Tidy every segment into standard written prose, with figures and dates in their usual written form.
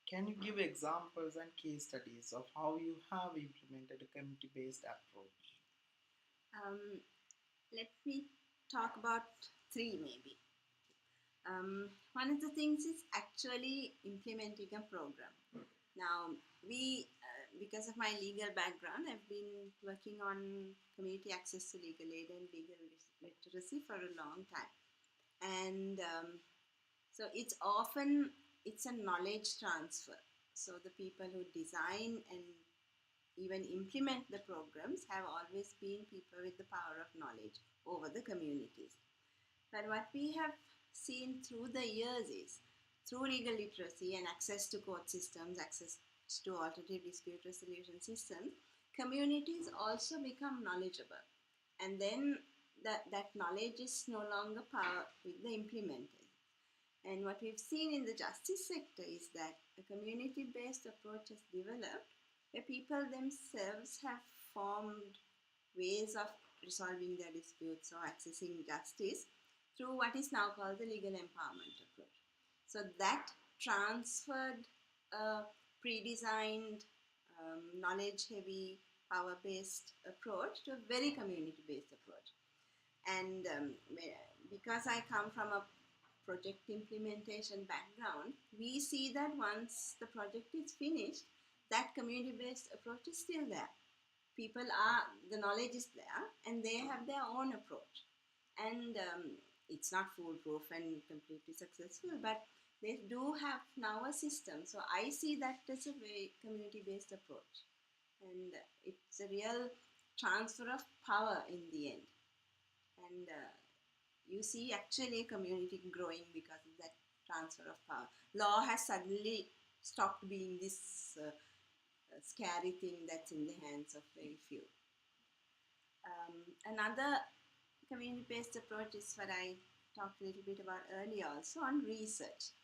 Can you give examples and case studies of how you have implemented a community-based approach? Um, Let me talk about three maybe. One of the things is actually implementing a program. Now, because of my legal background, I've been working on community access to legal aid and legal literacy for a long time, and so it's a knowledge transfer. So the people who design and even implement the programs have always been people with the power of knowledge over the communities. But what we have seen through the years is through legal literacy and access to court systems, access to alternative dispute resolution systems, communities also become knowledgeable. And then that knowledge is no longer power with the implementers. And what we've seen in the justice sector is that a community based approach has developed where people themselves have formed ways of resolving their disputes or accessing justice through what is now called the legal empowerment approach. So that transferred a pre designed, knowledge heavy, power based approach to a very community based approach. And because I come from a project implementation background, we see that once the project is finished, that community based approach is still there. People are, the knowledge is there and they have their own approach. And it's not foolproof and completely successful, but they do have now a system. So I see that as a very community based approach. And it's a real transfer of power in the end. And you see actually a community growing because of that transfer of power. Law has suddenly stopped being this scary thing that's in the hands of very few. Another community-based approach is what I talked a little bit about earlier also on research.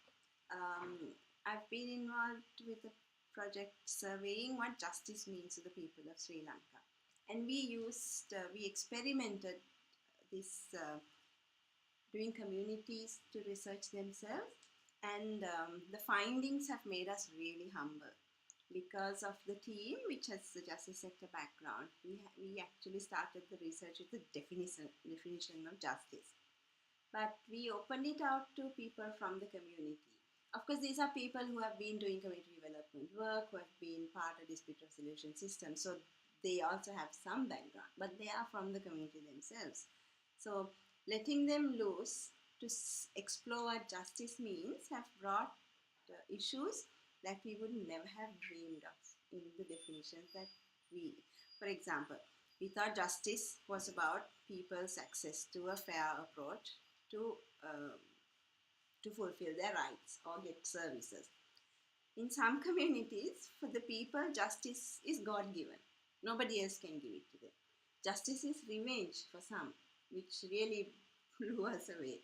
I've been involved with a project surveying what justice means to the people of Sri Lanka. And we experimented this doing communities to research themselves, and the findings have made us really humble because of the team which has the justice sector background. We actually started the research with the definition of justice, but we opened it out to people from the community. Of course, these are people who have been doing community development work, who have been part of dispute resolution system, so they also have some background, but they are from the community themselves. So letting them loose to explore what justice means have brought issues that we would never have dreamed of in the definitions that we, for example, we thought justice was about people's access to a fair approach to um, to fulfill their rights or get services. In some communities, for the people, justice is God given. Nobody else can give it to them. Justice is revenge for some, which really blew us away.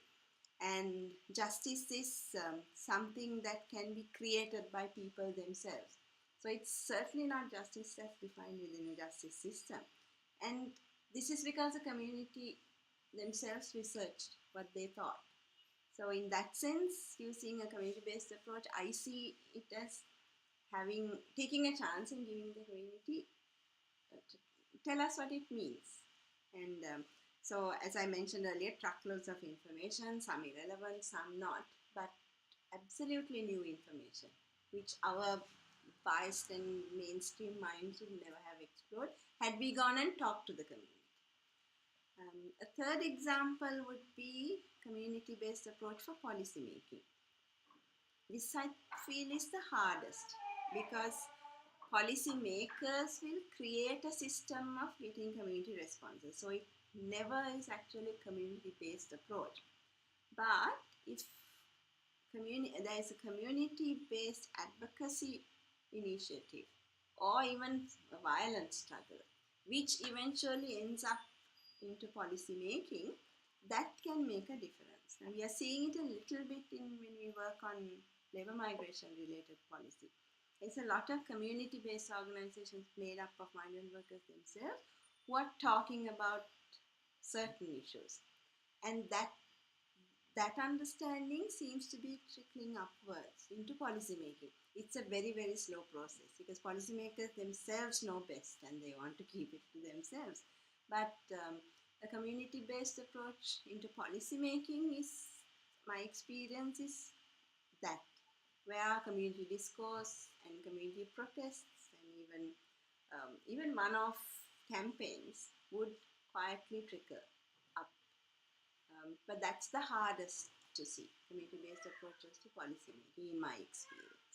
And justice is something that can be created by people themselves. So it's certainly not justice that's defined within a justice system. And this is because the community themselves researched what they thought. So in that sense, using a community-based approach, I see it as taking a chance and giving the community to tell us what it means. And so, as I mentioned earlier, truckloads of information, some irrelevant, some not, but absolutely new information, which our biased and mainstream minds would never have explored had we gone and talked to the community. A third example would be community-based approach for policy making. This I feel is the hardest because policy makers will create a system of getting community responses. So it never is actually a community-based approach. But if there is a community-based advocacy initiative or even a violent struggle, which eventually ends up into policy making, that can make a difference. And we are seeing it a little bit when we work on labor migration related policy. There's a lot of community-based organizations made up of migrant workers themselves who are talking about certain issues, and that understanding seems to be trickling upwards into policymaking. It's a very, very slow process because policymakers themselves know best and they want to keep it to themselves. But a community based approach into policymaking is, my experience is that, where community discourse and community protests and even one-off campaigns would quietly trickle up. But that's the hardest to see, community-based approaches to policymaking, in my experience.